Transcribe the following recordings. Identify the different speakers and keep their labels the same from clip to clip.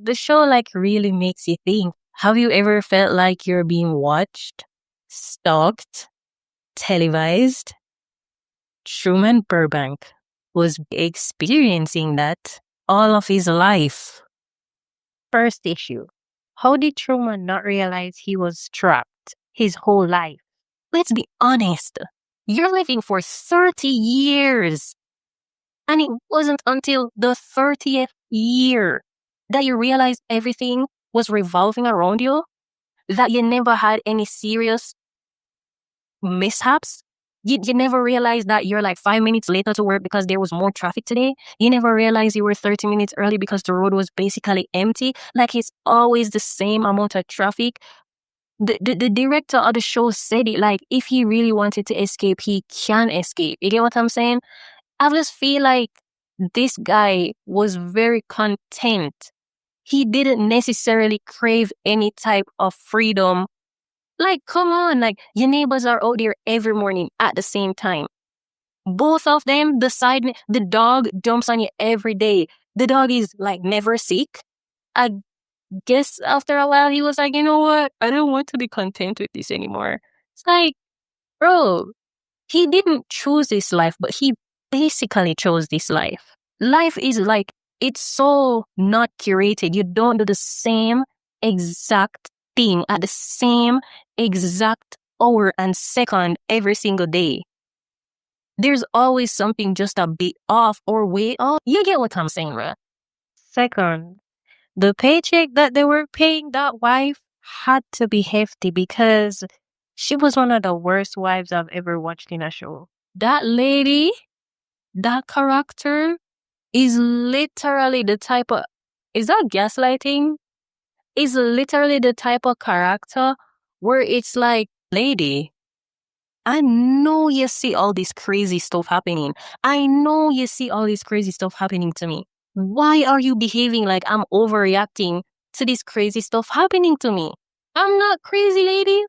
Speaker 1: the show like really makes you think. Have you ever felt like you're being watched, stalked, televised? Truman Burbank was experiencing that all of his life.
Speaker 2: First issue. How did Truman not realize he was trapped his whole life?
Speaker 1: Let's be honest. You're living for 30 years. And it wasn't until the 30th year that you realized everything was revolving around you, that you never had any serious mishaps. You never realized that you're like 5 minutes later to work because there was more traffic today. You never realized you were 30 minutes early because the road was basically empty. Like it's always the same amount of traffic. The director of the show said it, like if he really wanted to escape, he can escape. You get what I'm saying? I just feel like this guy was very content. He didn't necessarily crave any type of freedom. Like, come on, like your neighbors are out there every morning at the same time. Both of them, the dog jumps on you every day. The dog is like never sick. I guess after a while he was like, you know what? I don't want to be content with this anymore. It's like, bro, he didn't choose this life, but he basically chose this life. Life is like, it's so not curated. You don't do the same exact thing at the same exact hour and second every single day. There's always something just a bit off or way off. You get what I'm saying, right?
Speaker 2: Second, the paycheck that they were paying that wife had to be hefty because she was one of the worst wives I've ever watched in a show.
Speaker 1: That lady, that character is literally the type of, is that gaslighting? Is literally the type of character where it's like, lady, I know you see all this crazy stuff happening. I know you see all this crazy stuff happening to me. Why are you behaving like I'm overreacting to this crazy stuff happening to me? I'm not crazy, lady.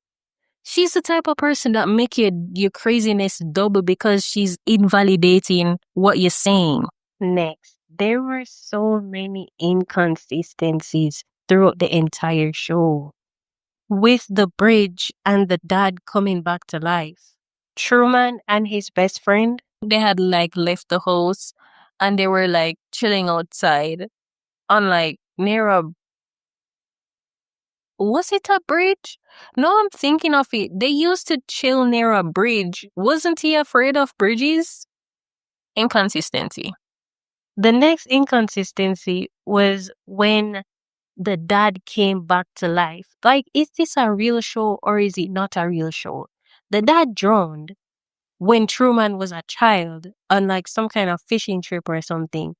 Speaker 1: She's the type of person that make your craziness double because she's invalidating what you're saying.
Speaker 2: Next, there were so many inconsistencies throughout the entire show. With the bridge and the dad coming back to life, Truman and his best friend,
Speaker 1: They had like left the house and they were like chilling outside on like near a, was it a bridge? No, I'm thinking of it. They used to chill near a bridge. Wasn't he afraid of bridges? Inconsistency.
Speaker 2: the next inconsistency was when the dad came back to life. Like, is this a real show or is it not a real show? The dad drowned when Truman was a child on like some kind of fishing trip or something.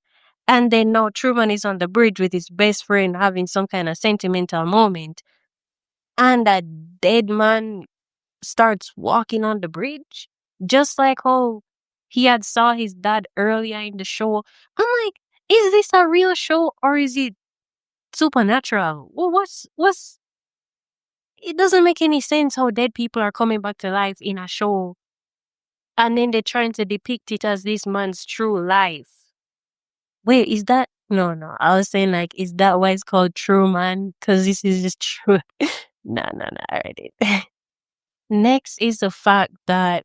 Speaker 2: And then now Truman is on the bridge with his best friend having some kind of sentimental moment. And a dead man starts walking on the bridge. Just like how he had saw his dad earlier in the show. I'm like, is this a real show or is it supernatural? Well, what's it doesn't make any sense how dead people are coming back to life in a show and then they're trying to depict it as this man's true life. Wait, is that no, I was saying like, is that why it's called True Man? Because this is just true. No, I read it. Next is the fact that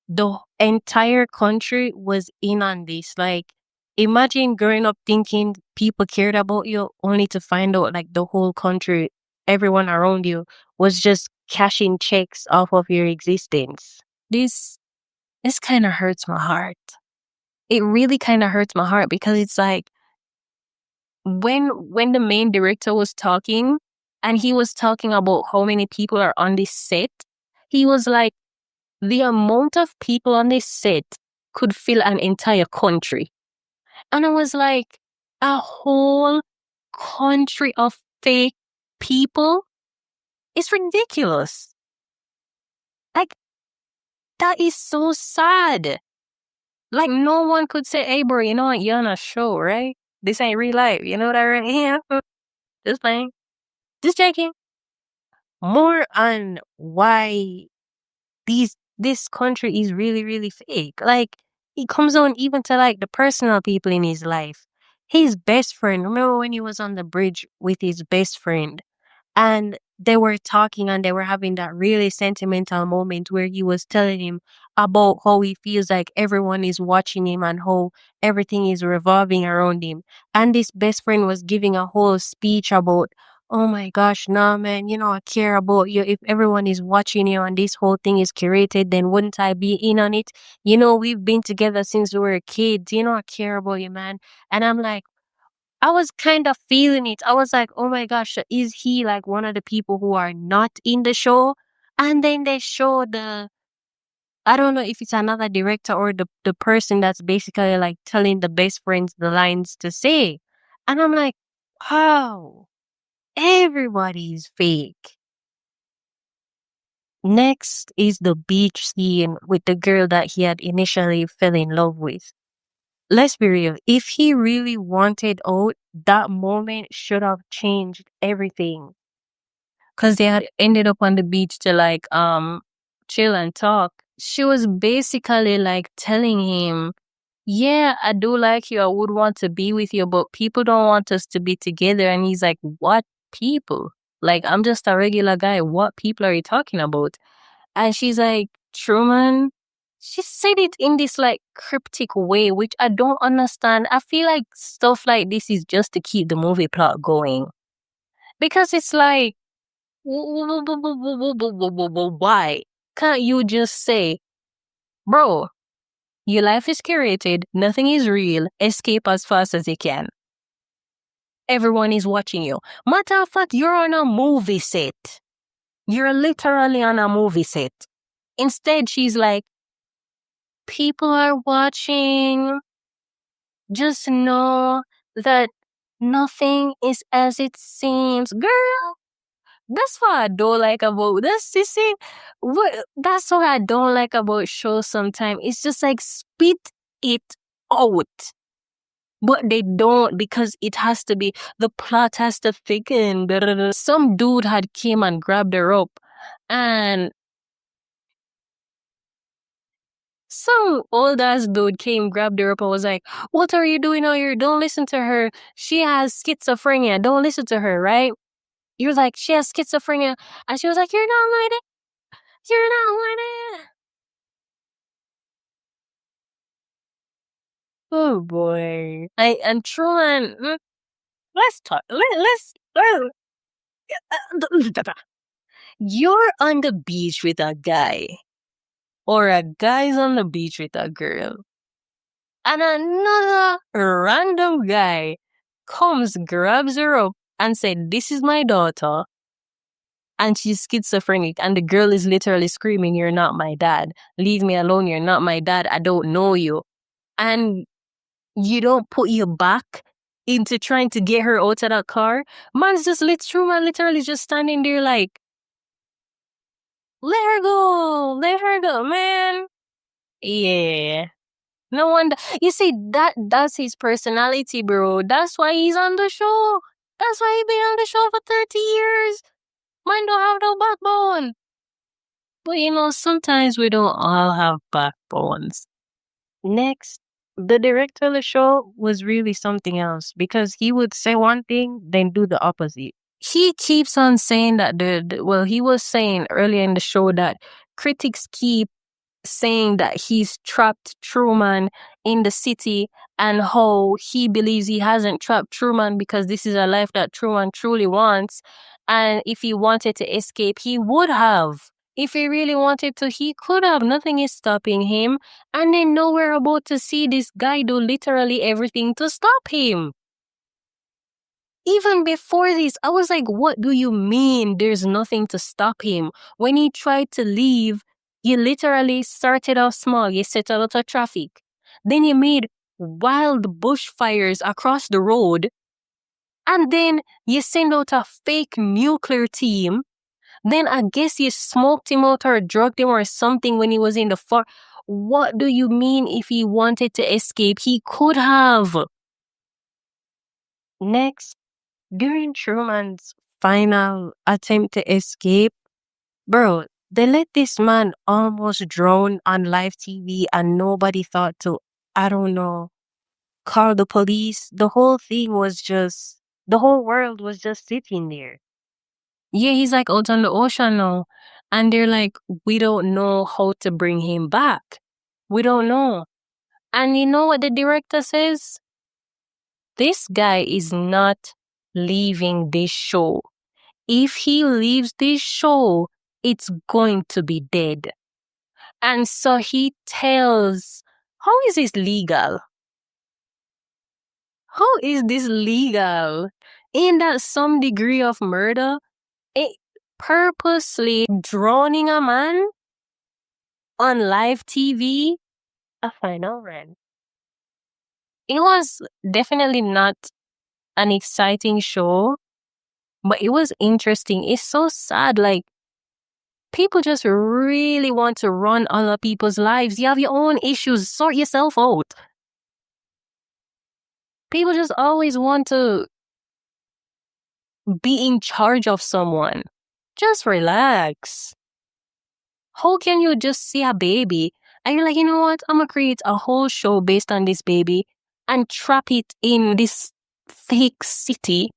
Speaker 2: the entire country was in on this. Like, imagine growing up thinking people cared about you only to find out like the whole country, everyone around you was just cashing checks off of your existence.
Speaker 1: This kind of hurts my heart. It really kind of hurts my heart because it's like when the main director was talking and he was talking about how many people are on this set, he was like, the amount of people on this set could fill an entire country. And I was like, a whole country of fake people? It's ridiculous. Like, that is so sad. Like, no one could say, hey, bro, you know what? You're on a show, right? This ain't real life. You know what I mean? Yeah. Just playing. Just checking.
Speaker 2: More on why this country is really, really fake. Like, it comes on even to like the personal people in his life. his best friend, remember when he was on the bridge with his best friend? And they were talking and they were having that really sentimental moment where he was telling him about how he feels like everyone is watching him and how everything is revolving around him. And this best friend was giving a whole speech about, oh my gosh, nah, man, I care about you. If everyone is watching you and this whole thing is curated, then wouldn't I be in on it? We've been together since we were kids. I care about you, man. And I'm like, I was kind of feeling it. I was like, oh my gosh, so is he like one of the people who are not in the show? And then they show I don't know if it's another director or the person that's basically like telling the best friends the lines to say. And I'm like, oh, everybody's fake. Next is the beach scene with the girl that he had initially fell in love with. Let's be real. If he really wanted out, that moment should have changed everything.
Speaker 1: Because they had ended up on the beach to like chill and talk. She was basically like telling him, yeah, I do like you, I would want to be with you, but people don't want us to be together. And he's like, what people? Like, I'm just a regular guy, what people are you talking about? And she's like, Truman. She said it in this like cryptic way, which I don't understand. I feel like stuff like this is just to keep the movie plot going. Because it's like, why can't you just say, bro, your life is curated, nothing is real, escape as fast as you can. Everyone is watching you. Matter of fact, you're on a movie set. You're literally on a movie set. Instead, she's like, people are watching. Just know that nothing is as it seems. Girl, that's what I don't like about this. You see, that's what I don't like about shows sometimes. It's just like spit it out. But they don't, because it has to be, the plot has to thicken. Some dude had came and grabbed her up, and some old ass dude came, grabbed her up, and was like, what are you doing out here? Don't listen to her. She has schizophrenia. Don't listen to her, right? You're like, she has schizophrenia. And she was like, you're not my dad. You're not my dad. Oh boy. And Truman, let's talk. You're on the beach with a guy, or a guy's on the beach with a girl, and another random guy comes, grabs her up, and said, this is my daughter, and she's schizophrenic, and the girl is literally screaming, you're not my dad. Leave me alone, you're not my dad, I don't know you. And you don't put your back into trying to get her out of that car. Man's just Truman literally just standing there like, let her go, man. Yeah. No wonder. You see, that's his personality, bro. That's why he's on the show. That's why he been on the show for 30 years. Mine don't have no backbone. But sometimes we don't all have backbones. Next, the director of the show was really something else, because he would say one thing, then do the opposite. He keeps on saying that well, he was saying earlier in the show that critics keep saying that he's trapped Truman in the city, and how he believes he hasn't trapped Truman because this is a life that Truman truly wants. And if he wanted to escape, he would have. If he really wanted to, he could have. Nothing is stopping him. And then now we're about to see this guy do literally everything to stop him. Even before this, I was like, what do you mean there's nothing to stop him? When he tried to leave, you literally started off small. You set a lot of traffic. Then you made wild bushfires across the road. And then you send out a fake nuclear team. Then I guess you smoked him out or drugged him or something when he was in the far. What do you mean if he wanted to escape? He could have. Next, during Truman's final attempt to escape, bro, they let this man almost drown on live TV and nobody thought to, I don't know,
Speaker 2: call the police. The whole world was just sitting there.
Speaker 1: Yeah, he's like out on the ocean now. And they're like, we don't know how to bring him back. We don't know. And you know what the director says? This guy is not leaving this show. If he leaves this show, it's going to be dead. And so he tells, how is this legal? How is this legal? Ain't that some degree of murder? It purposely drowning a man on live TV?
Speaker 2: A final run.
Speaker 1: It was definitely not an exciting show, but it was interesting. It's so sad. Like, people just really want to run other people's lives. You have your own issues. Sort yourself out. People just always want to be in charge of someone. Just relax. How can you just see a baby and you're like, you know what? I'm going to create a whole show based on this baby and trap it in this fake city?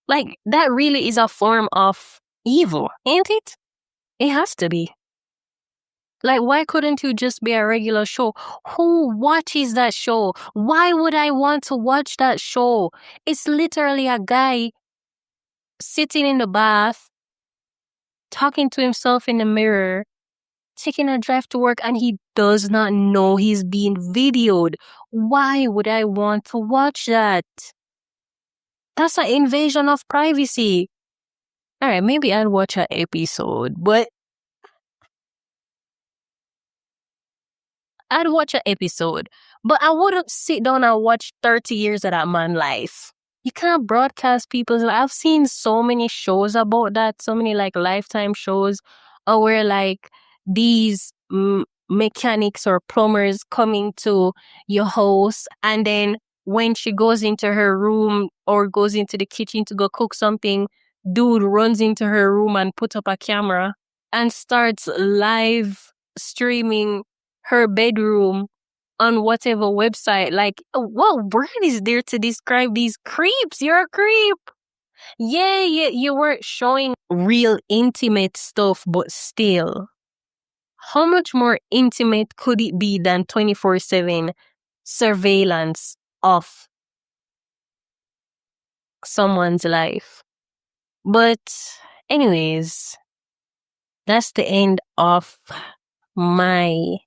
Speaker 1: Like, that really is a form of evil, ain't it? It has to be. Like, why couldn't you just be a regular show? Who watches that show? Why would I want to watch that show? It's literally a guy sitting in the bath, talking to himself in the mirror, taking a drive to work, and he does not know he's being videoed. Why would I want to watch that? That's an invasion of privacy. All right, maybe I'd watch an episode, but I'd watch an episode, but I wouldn't sit down and watch 30 years of that man's life. You can't broadcast people's life. I've seen so many shows about that, so many like Lifetime shows, where like these mechanics or plumbers coming to your house, and then when she goes into her room or goes into the kitchen to go cook something, dude runs into her room and put up a camera and starts live streaming her bedroom on whatever website. Like, what word is there to describe these creeps? You're a creep. Yeah, you weren't showing real intimate stuff, but still, how much more intimate could it be than 24/7 surveillance of someone's life? But anyways, that's the end of my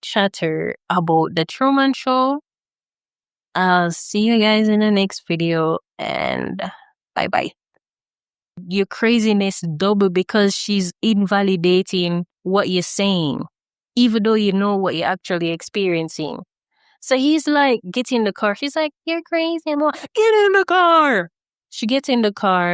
Speaker 1: chatter about the Truman Show. I'll see you guys in the next video, and bye-bye. Your craziness double because she's invalidating what you're saying, even though you know what you're actually experiencing. So he's like, get in the car. She's like, you're crazy, Mom. Get in the car. She gets in the car.